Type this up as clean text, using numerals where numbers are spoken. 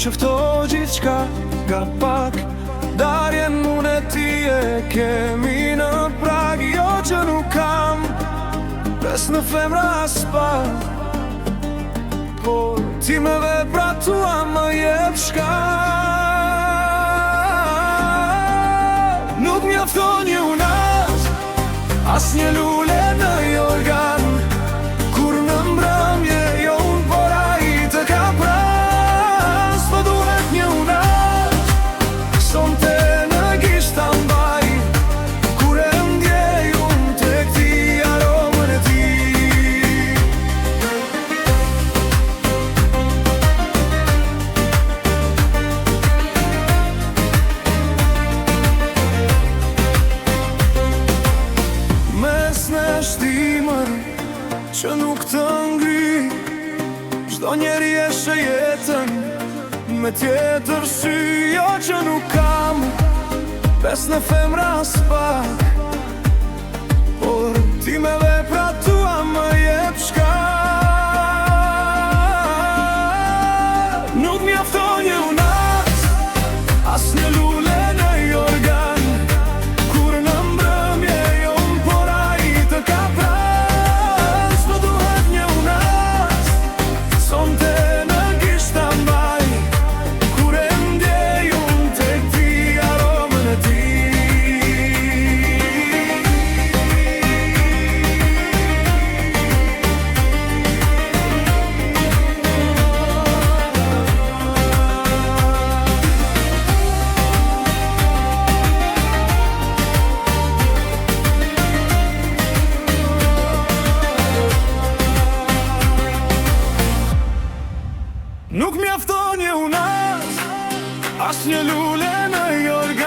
qëfto gjithë qka nga pak. Darjen unë e ti e kemi në prag. Jo që nuk kam bes në femra as pak, por ti me vepra tua më jep shka. Nuk mjafton një unaz, as një lule në jorgan, kur në mbrëmje jo unë por ai të ka pras. Po duhet një unaz, sonte në gisht ta mbaj, kur e ndjej unë tek ti aromën e ti. Shtimën që nuk të ngri, çdo njeri e shë jetën me tjetër sy. Jo që nuk kam bes në femra as pak, por ti me vepra tua më jep shka. Nuk mjafton një unaz, as një lule në jorgan, kur në mbrëmje jo unë por ai të ka pras. Po duhet një unaz, sonte në gisht ta mbaj, kur e ndjej unë tek ti aromën e ti. Nuk mjafton një unaz, as një lule në jorgan,